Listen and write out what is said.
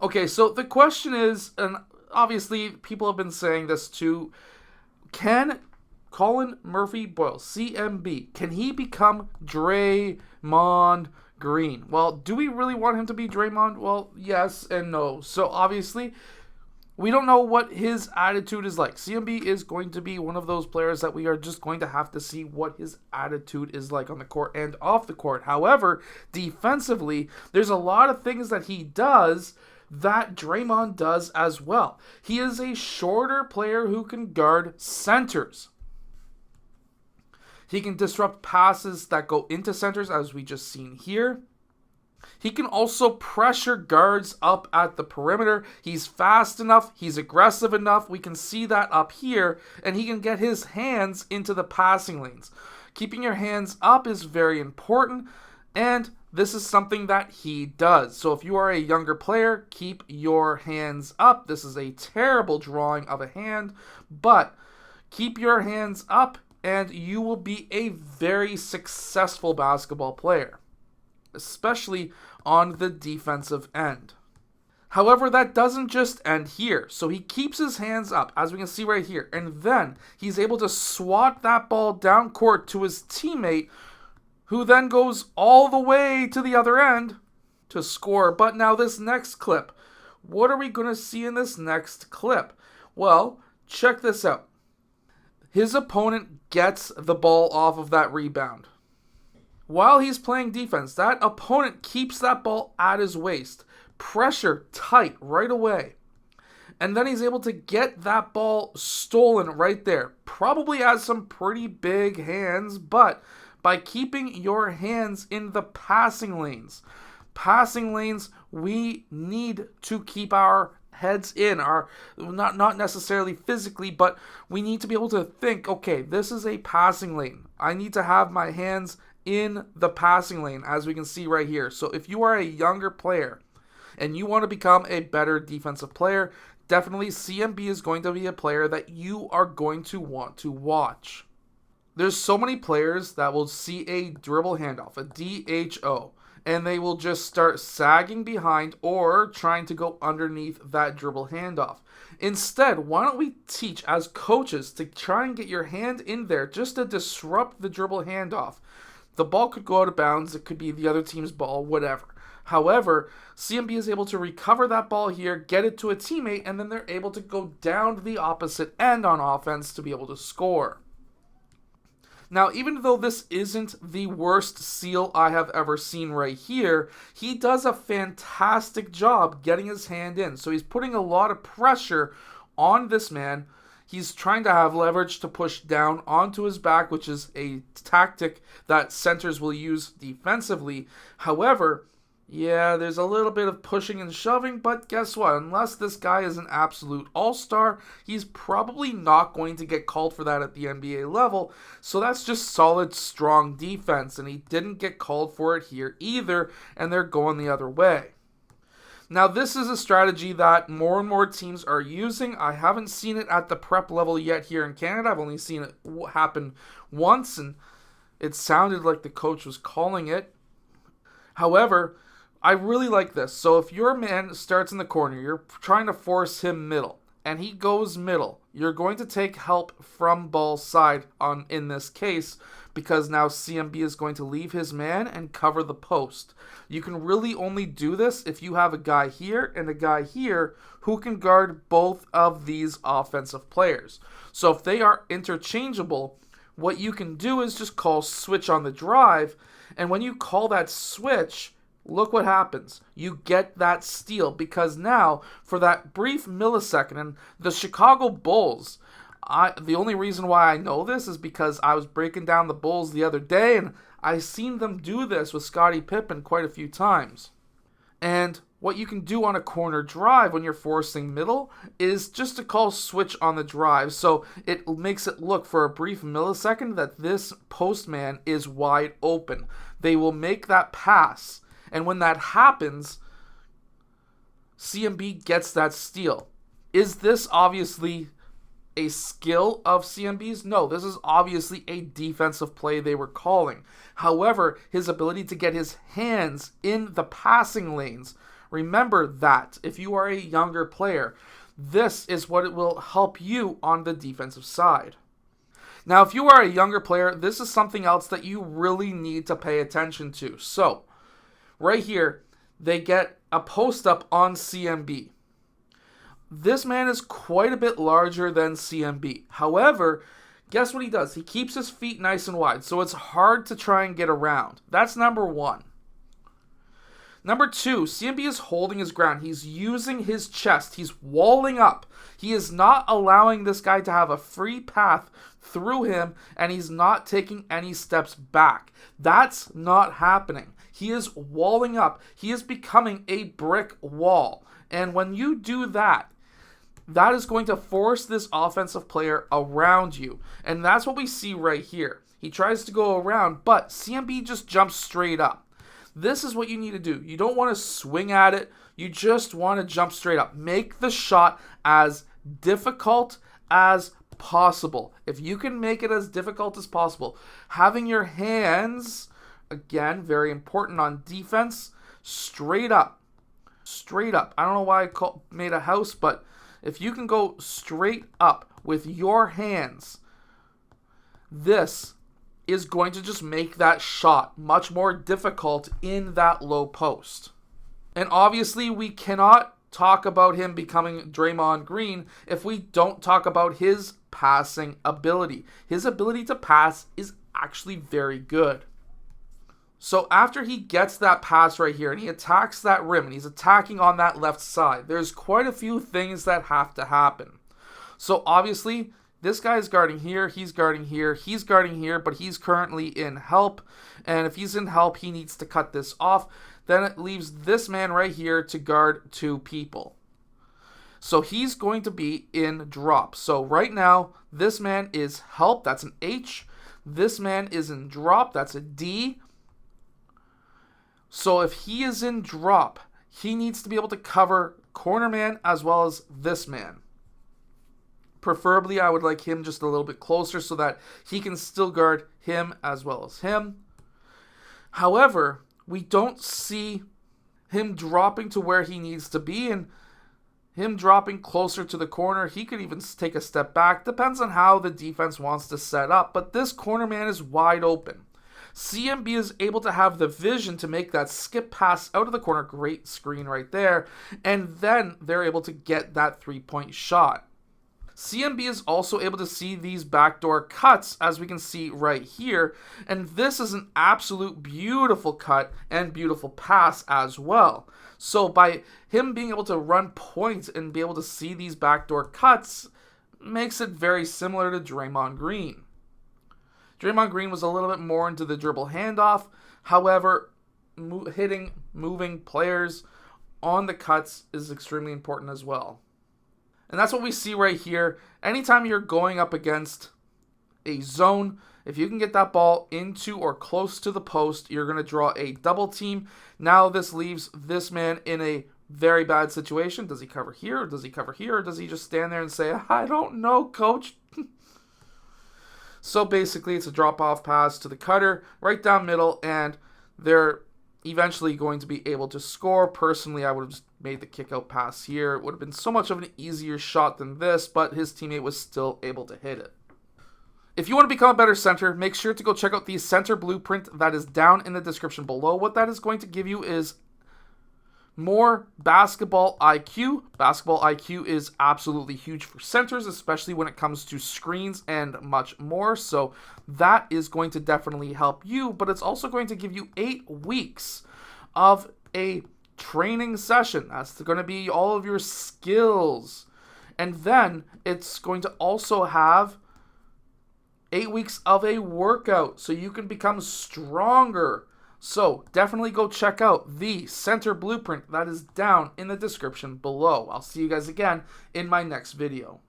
Okay, so the question is, and obviously people have been saying this too, can Collin Murray-Boyles, CMB, can he become Draymond Green? Well, do we really want him to be Draymond? Well, yes and no. So obviously, we don't know what his attitude is like. CMB is going to be one of those players that we are just going to have to see what his attitude is like on the court and off the court. However, defensively, there's a lot of things that he does that Draymond does as well. He is a shorter player who can guard centers. He can disrupt passes that go into centers, as we just seen here. He can also pressure guards up at the perimeter. He's fast enough. He's aggressive enough. We can see that up here. And he can get his hands into the passing lanes. Keeping your hands up is very important. And this is something that he does. So if you are a younger player, keep your hands up. This is a terrible drawing of a hand. But keep your hands up and you will be a very successful basketball player, especially on the defensive end. However, that doesn't just end here. So he keeps his hands up, as we can see right here, and then he's able to swat that ball down court to his teammate, who then goes all the way to the other end to score. But now this next clip, what are we going to see in this next clip? Well, check this out. His opponent gets the ball off of that rebound. While he's playing defense, that opponent keeps that ball at his waist. Pressure tight right away. And then he's able to get that ball stolen right there. Probably has some pretty big hands, but by keeping your hands in the passing lanes, we need to keep our heads in, our not necessarily physically, but we need to be able to think, okay, this is a passing lane. I need to have my hands in the passing lane, as we can see right here. So if you are a younger player and you want to become a better defensive player, definitely CMB is going to be a player that you are going to want to watch. There's so many players that will see a dribble handoff, a DHO, and they will just start sagging behind or trying to go underneath that dribble handoff. Instead, why don't we teach as coaches to try and get your hand in there just to disrupt the dribble handoff. The ball could go out of bounds, it could be the other team's ball, whatever. However, CMB is able to recover that ball here, get it to a teammate, and then they're able to go down to the opposite end on offense to be able to score. Now, even though this isn't the worst seal I have ever seen right here, he does a fantastic job getting his hand in. So he's putting a lot of pressure on this man. He's trying to have leverage to push down onto his back, which is a tactic that centers will use defensively. However, yeah, there's a little bit of pushing and shoving, but guess what? Unless this guy is an absolute all-star, he's probably not going to get called for that at the NBA level. So that's just solid, strong defense, and he didn't get called for it here either, and they're going the other way. Now, this is a strategy that more and more teams are using. I haven't seen it at the prep level yet here in Canada. I've only seen it happen once, and it sounded like the coach was calling it. However, I really like this. So if your man starts in the corner, you're trying to force him middle, and he goes middle, you're going to take help from ball side in this case, because now CMB is going to leave his man and cover the post. You can really only do this if you have a guy here and a guy here who can guard both of these offensive players. So if they are interchangeable, what you can do is just call switch on the drive, and when you call that switch, look what happens. You get that steal, because now, for that brief millisecond, and the Chicago Bulls, the only reason why I know this is because I was breaking down the Bulls the other day, and I seen them do this with Scottie Pippen quite a few times. And what you can do on a corner drive when you're forcing middle is just to call switch on the drive. So it makes it look for a brief millisecond that this postman is wide open. They will make that pass. And when that happens, CMB gets that steal. Is this obviously a skill of CMB's? No, this is obviously a defensive play they were calling. However, his ability to get his hands in the passing lanes Remember that if you are a younger player, this is what it will help you on the defensive side. Now, if you are a younger player, this is something else that you really need to pay attention to. So, right here, they get a post-up on CMB. This man is quite a bit larger than CMB. However, guess what he does? He keeps his feet nice and wide, so it's hard to try and get around. That's number one. Number two, CMB is holding his ground. He's using his chest. He's walling up. He is not allowing this guy to have a free path through him, and he's not taking any steps back. That's not happening. He is walling up. He is becoming a brick wall. And when you do that, that is going to force this offensive player around you. And that's what we see right here. He tries to go around, but CMB just jumps straight up. This is what you need to do. You don't want to swing at it. You just want to jump straight up. Make the shot as difficult as possible. If you can make it as difficult as possible, having your hands, again, very important on defense, straight up. Straight up. I don't know why I made a house, but if you can go straight up with your hands, this is going to just make that shot much more difficult in that low post. And obviously, we cannot talk about him becoming Draymond Green if we don't talk about his passing ability. His ability to pass is actually very good. So after he gets that pass right here and he attacks that rim and he's attacking on that left side, there's quite a few things that have to happen. So obviously, this guy is guarding here, he's guarding here, he's guarding here, but he's currently in help. And if he's in help, he needs to cut this off. Then it leaves this man right here to guard two people. So he's going to be in drop. So right now, this man is help, that's an H. This man is in drop, that's a D. So if he is in drop, he needs to be able to cover corner man as well as this man. Preferably, I would like him just a little bit closer so that he can still guard him as well as him. However, we don't see him dropping to where he needs to be and him dropping closer to the corner. He could even take a step back. Depends on how the defense wants to set up. But this corner man is wide open. CMB is able to have the vision to make that skip pass out of the corner. Great screen right there. And then they're able to get that three-point shot. CMB is also able to see these backdoor cuts, as we can see right here, and this is an absolute beautiful cut and beautiful pass as well. So by him being able to run points and be able to see these backdoor cuts makes it very similar to Draymond Green. Draymond Green was a little bit more into the dribble handoff. However, hitting moving players on the cuts is extremely important as well. And that's what we see right here. Anytime you're going up against a zone, if you can get that ball into or close to the post, you're going to draw a double team. Now this leaves this man in a very bad situation. Does he cover here? Or does he cover here? Or does he just stand there and say, I don't know, coach? So basically, it's a drop-off pass to the cutter, right down middle, and they're eventually going to be able to score. Personally, I would have just made the kick-out pass here. It would have been so much of an easier shot than this, but his teammate was still able to hit it. If you want to become a better center, make sure to go check out the center blueprint that is down in the description below. What that is going to give you is more basketball IQ. Basketball IQ is absolutely huge for centers, especially when it comes to screens and much more. So that is going to definitely help you, but it's also going to give you 8 weeks of a training session. That's going to be all of your skills. And then it's going to also have 8 weeks of a workout so you can become stronger. So definitely go check out the center blueprint that is down in the description below. I'll see you guys again in my next video.